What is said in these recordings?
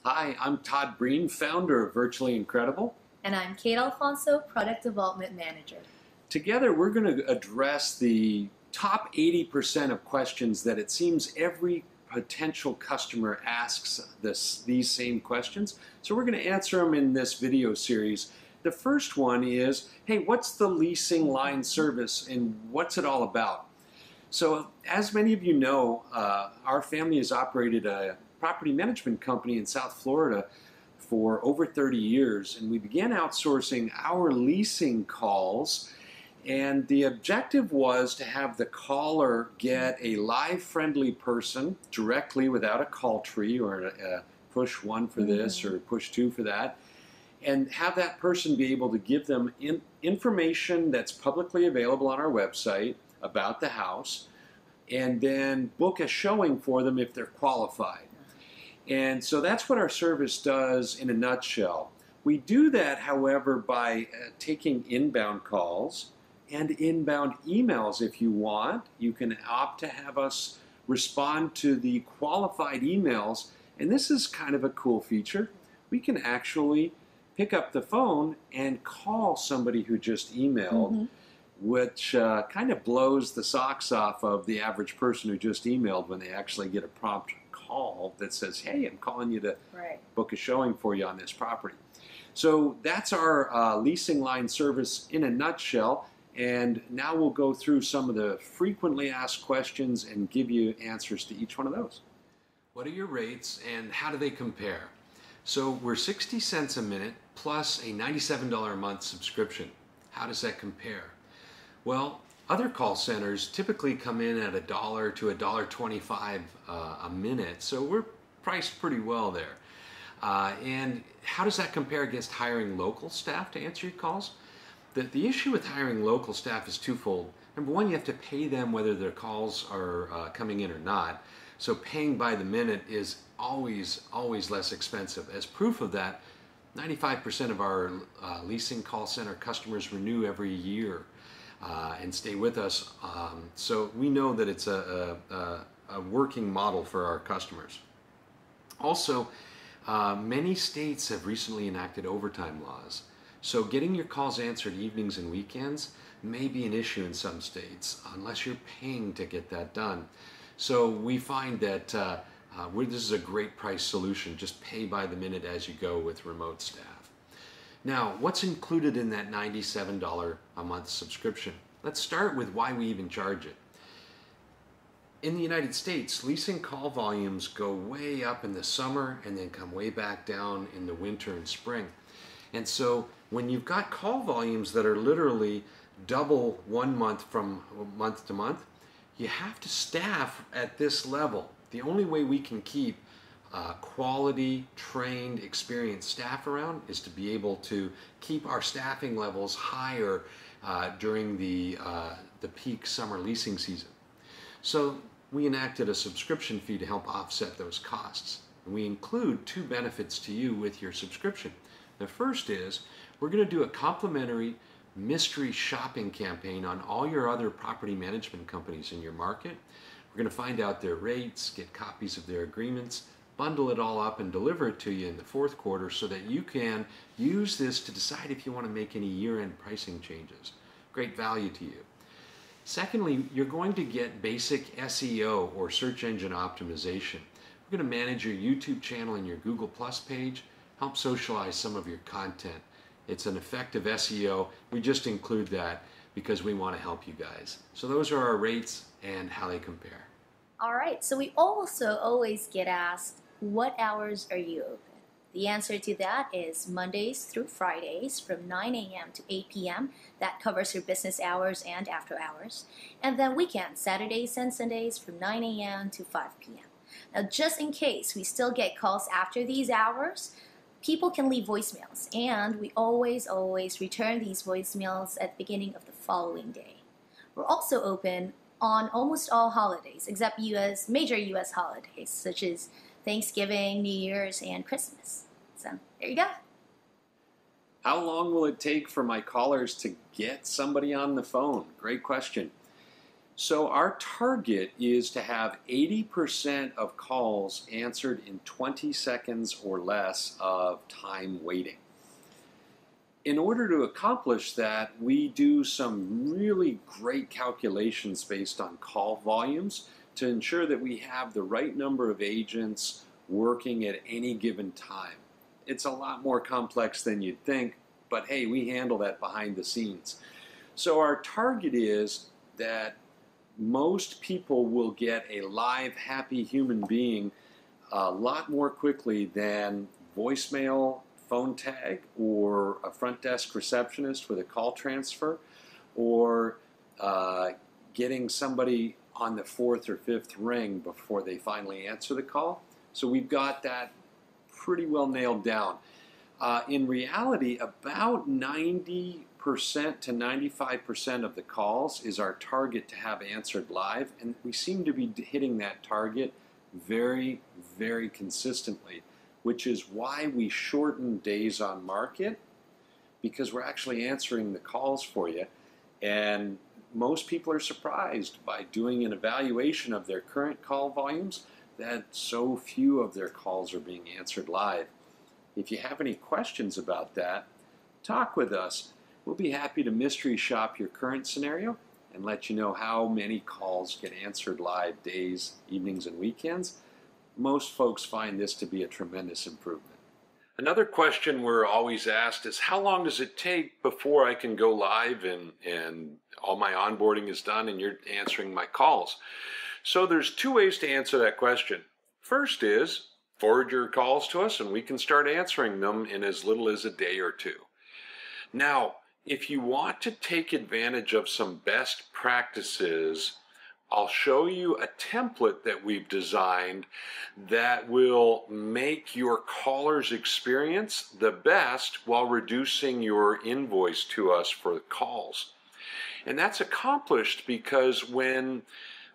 Hi, I'm Todd Breen, founder of VirtuallyIncredible. And I'm Kate Alfonso, Product Development Manager. Together, we're going to address the top 80% of questions that it seems every potential customer asks these same questions. So we're going to answer them in this video series. The first one is, hey, what's the leasing line service and what's it all about? So as many of you know, our family has operated a property management company in South Florida for over 30 years, and we began outsourcing our leasing calls, and the objective was to have the caller get a live friendly person directly without a call tree or a push one for this or push two for that, and have that person be able to give them information that's publicly available on our website about the house, and then book a showing for them if they're qualified. And so that's what our service does in a nutshell. We do that, however, by taking inbound calls and inbound emails if you want. You can opt to have us respond to the qualified emails, and this is kind of a cool feature. We can actually pick up the phone and call somebody who just emailed, which kind of blows the socks off of the average person who just emailed when they actually get a prompt call that says, hey, I'm calling you to book a showing for you on this property. So that's our leasing line service in a nutshell, and now we'll go through some of the frequently asked questions and give you answers to each one of those. What are your rates and how do they compare? So we're 60 cents a minute plus a $97 a month subscription. How does that compare? Well, other call centers typically come in at $1 to $1.25 a minute, so we're priced pretty well there. And how does that compare against hiring local staff to answer your calls? The issue with hiring local staff is twofold. Number one, you have to pay them whether their calls are coming in or not. So paying by the minute is always less expensive. As proof of that, 95% of our leasing call center customers renew every year and stay with us. So we know that it's a working model for our customers. Also, many states have recently enacted overtime laws. So getting your calls answered evenings and weekends may be an issue in some states unless you're paying to get that done. So we find that this is a great price solution. Just pay by the minute as you go with remote staff. Now, what's included in that $97 a month subscription? Let's start with why we even charge it. In the United States, leasing call volumes go way up in the summer and then come way back down in the winter and spring. And so when you've got call volumes that are literally double 1 month from month to month, you have to staff at this level. The only way we can keep quality, trained, experienced staff around is to be able to keep our staffing levels higher during the peak summer leasing season. So we enacted a subscription fee to help offset those costs. And we include two benefits to you with your subscription. The first is we're going to do a complimentary mystery shopping campaign on all your other property management companies in your market. We're going to find out their rates, get copies of their agreements, bundle it all up and deliver it to you in the fourth quarter so that you can use this to decide if you want to make any year-end pricing changes. Great value to you. Secondly, you're going to get basic SEO or search engine optimization. We're going to manage your YouTube channel and your Google Plus page, help socialize some of your content. It's an effective SEO. We just include that because we want to help you guys. So those are our rates and how they compare. All right, so we also always get asked, what hours are you open? The answer to that is Mondays through Fridays from 9 a.m. to 8 p.m. That covers your business hours and after hours. And then weekends, Saturdays and Sundays from 9 a.m. to 5 p.m. Now, just in case we still get calls after these hours, people can leave voicemails, and we always return these voicemails at the beginning of the following day. We're also open on almost all holidays, except major U.S. holidays, such as Thanksgiving, New Year's, and Christmas. So there you go. How long will it take for my callers to get somebody on the phone? Great question. So our target is to have 80% of calls answered in 20 seconds or less of time waiting. In order to accomplish that, we do some really great calculations based on call volumes to ensure that we have the right number of agents working at any given time. It's a lot more complex than you'd think, but hey, we handle that behind the scenes. So our target is that most people will get a live, happy human being a lot more quickly than voicemail, phone tag, or a front desk receptionist with a call transfer, or getting somebody on the fourth or fifth ring before they finally answer the call. So we've got that pretty well nailed down. In reality, about 90% to 95% of the calls is our target to have answered live, and we seem to be hitting that target very, very consistently, which is why we shorten days on market, because we're actually answering the calls for you. And most people are surprised by doing an evaluation of their current call volumes that so few of their calls are being answered live. If you have any questions about that, talk with us. We'll be happy to mystery shop your current scenario and let you know how many calls get answered live days, evenings, and weekends. Most folks find this to be a tremendous improvement. Another question we're always asked is, how long does it take before I can go live and all my onboarding is done and you're answering my calls? So there's two ways to answer that question. First is forward your calls to us and we can start answering them in as little as a day or two. Now, if you want to take advantage of some best practices, I'll show you a template that we've designed that will make your caller's experience the best while reducing your invoice to us for calls. And that's accomplished because when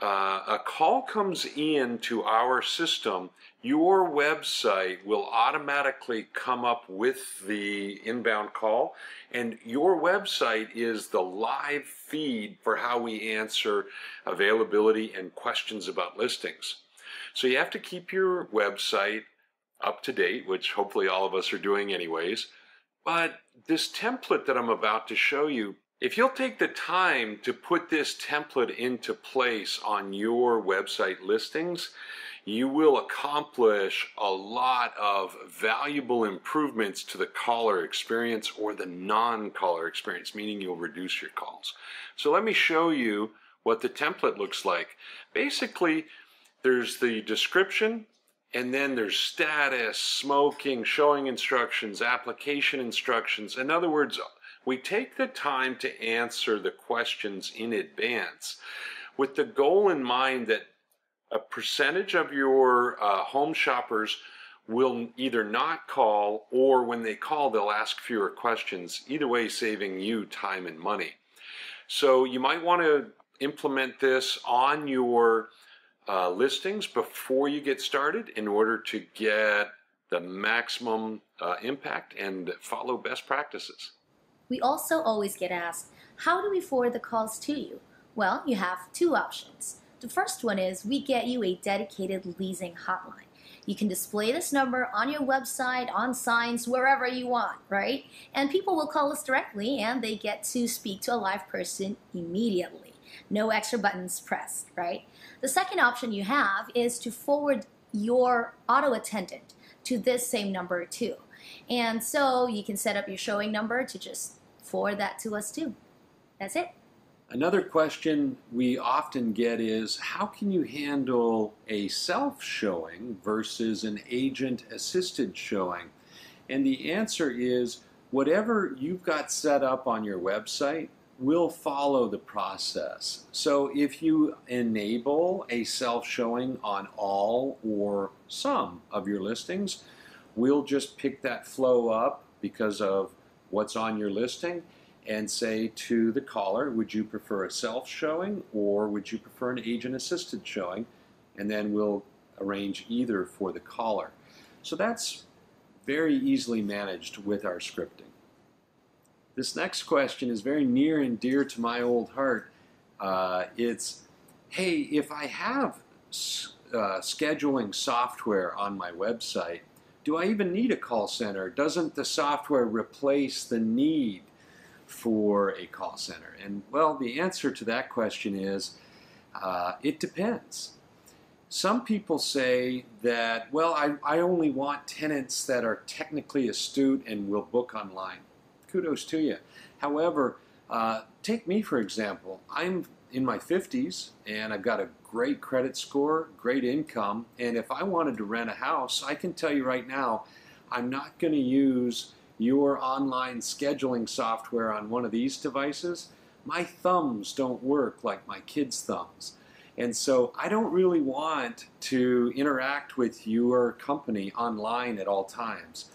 a call comes into our system, your website will automatically come up with the inbound call, and your website is the live feed for how we answer availability and questions about listings. So you have to keep your website up to date, which hopefully all of us are doing anyways. But this template that I'm about to show you, if you'll take the time to put this template into place on your website listings, you will accomplish a lot of valuable improvements to the caller experience or the non-caller experience, meaning you'll reduce your calls. So let me show you what the template looks like. Basically, there's the description, and then there's status, smoking, showing instructions, application instructions. In other words, we take the time to answer the questions in advance with the goal in mind that a percentage of your home shoppers will either not call, or when they call, they'll ask fewer questions, either way saving you time and money. So you might want to implement this on your listings before you get started in order to get the maximum impact and follow best practices. We also always get asked, how do we forward the calls to you? Well, you have two options. The first one is we get you a dedicated leasing hotline. You can display this number on your website, on signs, wherever you want, right? And people will call us directly and they get to speak to a live person immediately. No extra buttons pressed, right? The second option you have is to forward your auto attendant to this same number too. And so you can set up your showing number to just forward that to us too. That's it. Another question we often get is, how can you handle a self-showing versus an agent-assisted showing? And the answer is, whatever you've got set up on your website will follow the process. So if you enable a self-showing on all or some of your listings, we'll just pick that flow up because of what's on your listing and say to the caller, would you prefer a self-showing or would you prefer an agent-assisted showing? And then we'll arrange either for the caller. So that's very easily managed with our scripting. This next question is very near and dear to my old heart. It's hey, if I have scheduling software on my website, do I even need a call center? Doesn't the software replace the need for a call center? And well, the answer to that question is it depends. Some people say that, well, I only want tenants that are technically astute and will book online. Kudos to you. However, take me for example. I'm in my 50s and I've got a great credit score, great income, and if I wanted to rent a house, I can tell you right now, I'm not going to use your online scheduling software on one of these devices. My thumbs don't work like my kids' thumbs. And so I don't really want to interact with your company online at all times.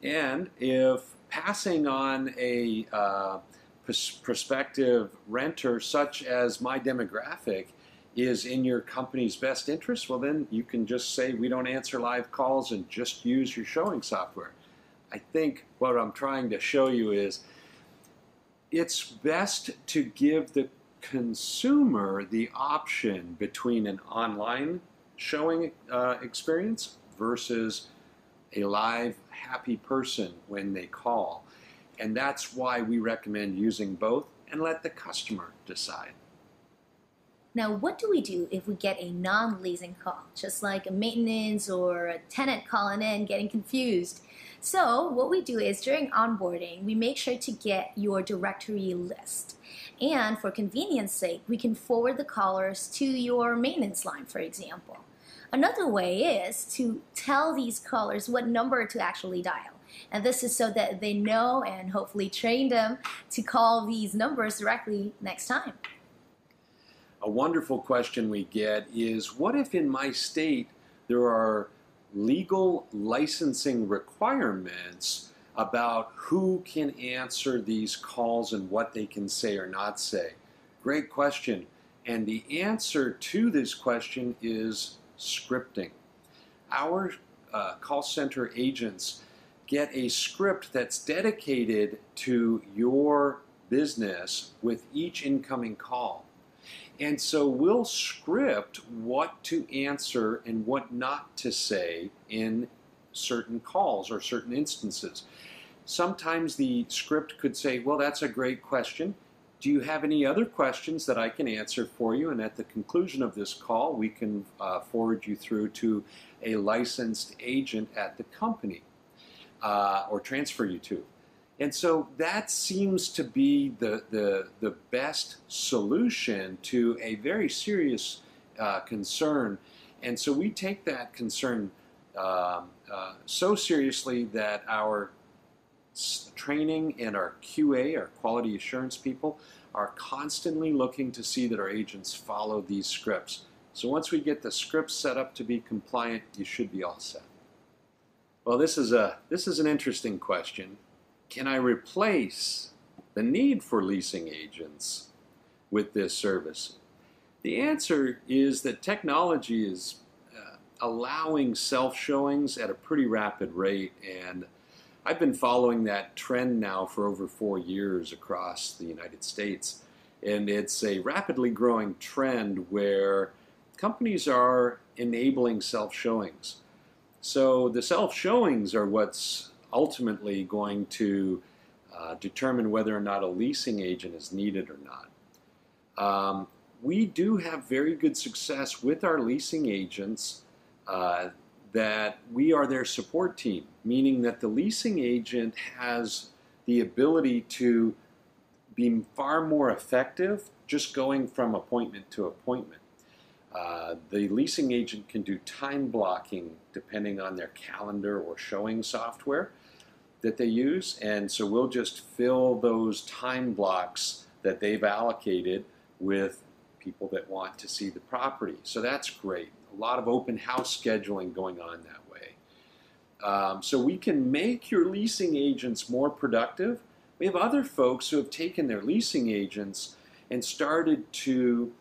And if passing on a prospective renter such as my demographic is in your company's best interest, well then you can just say we don't answer live calls and just use your showing software. I think what I'm trying to show you is it's best to give the consumer the option between an online showing experience versus a live happy person when they call. And that's why we recommend using both and let the customer decide. Now, what do we do if we get a non-leasing call, just like a maintenance or a tenant calling in getting confused? So what we do is during onboarding, we make sure to get your directory list. And for convenience sake, we can forward the callers to your maintenance line, for example. Another way is to tell these callers what number to actually dial. And this is so that they know and hopefully train them to call these numbers directly next time. A wonderful question we get is, what if in my state there are legal licensing requirements about who can answer these calls and what they can say or not say? Great question. And the answer to this question is scripting. Our call center agents get a script that's dedicated to your business with each incoming call. And so we'll script what to answer and what not to say in certain calls or certain instances. Sometimes the script could say, well, that's a great question. Do you have any other questions that I can answer for you? And at the conclusion of this call, we can forward you through to a licensed agent at the company or transfer you to. And so that seems to be the best solution to a very serious concern. And so we take that concern so seriously that our training and our QA, our quality assurance people, are constantly looking to see that our agents follow these scripts. So once we get the scripts set up to be compliant, you should be all set. Well, this is an interesting question. Can I replace the need for leasing agents with this service? The answer is that technology is allowing self-showings at a pretty rapid rate, and I've been following that trend now for over 4 years across the United States. And it's a rapidly growing trend where companies are enabling self-showings. So the self-showings are what's ultimately going to determine whether or not a leasing agent is needed or not. We do have very good success with our leasing agents that we are their support team, meaning that the leasing agent has the ability to be far more effective just going from appointment to appointment. The leasing agent can do time blocking depending on their calendar or showing software that they use, and so we'll just fill those time blocks that they've allocated with people that want to see the property. So that's great. A lot of open house scheduling going on that way. So we can make your leasing agents more productive. We have other folks who have taken their leasing agents and started to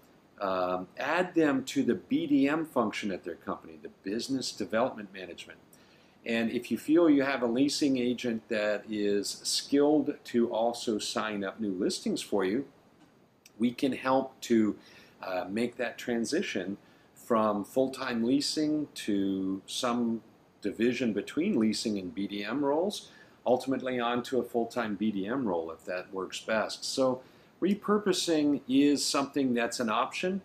add them to the BDM function at their company, the Business Development Management. And if you feel you have a leasing agent that is skilled to also sign up new listings for you, we can help to make that transition from full-time leasing to some division between leasing and BDM roles, ultimately onto a full-time BDM role if that works best. So repurposing is something that's an option,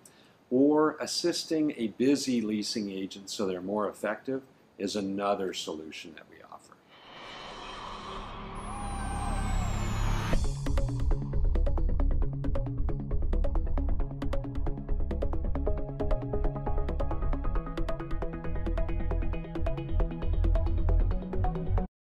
or assisting a busy leasing agent so they're more effective is another solution that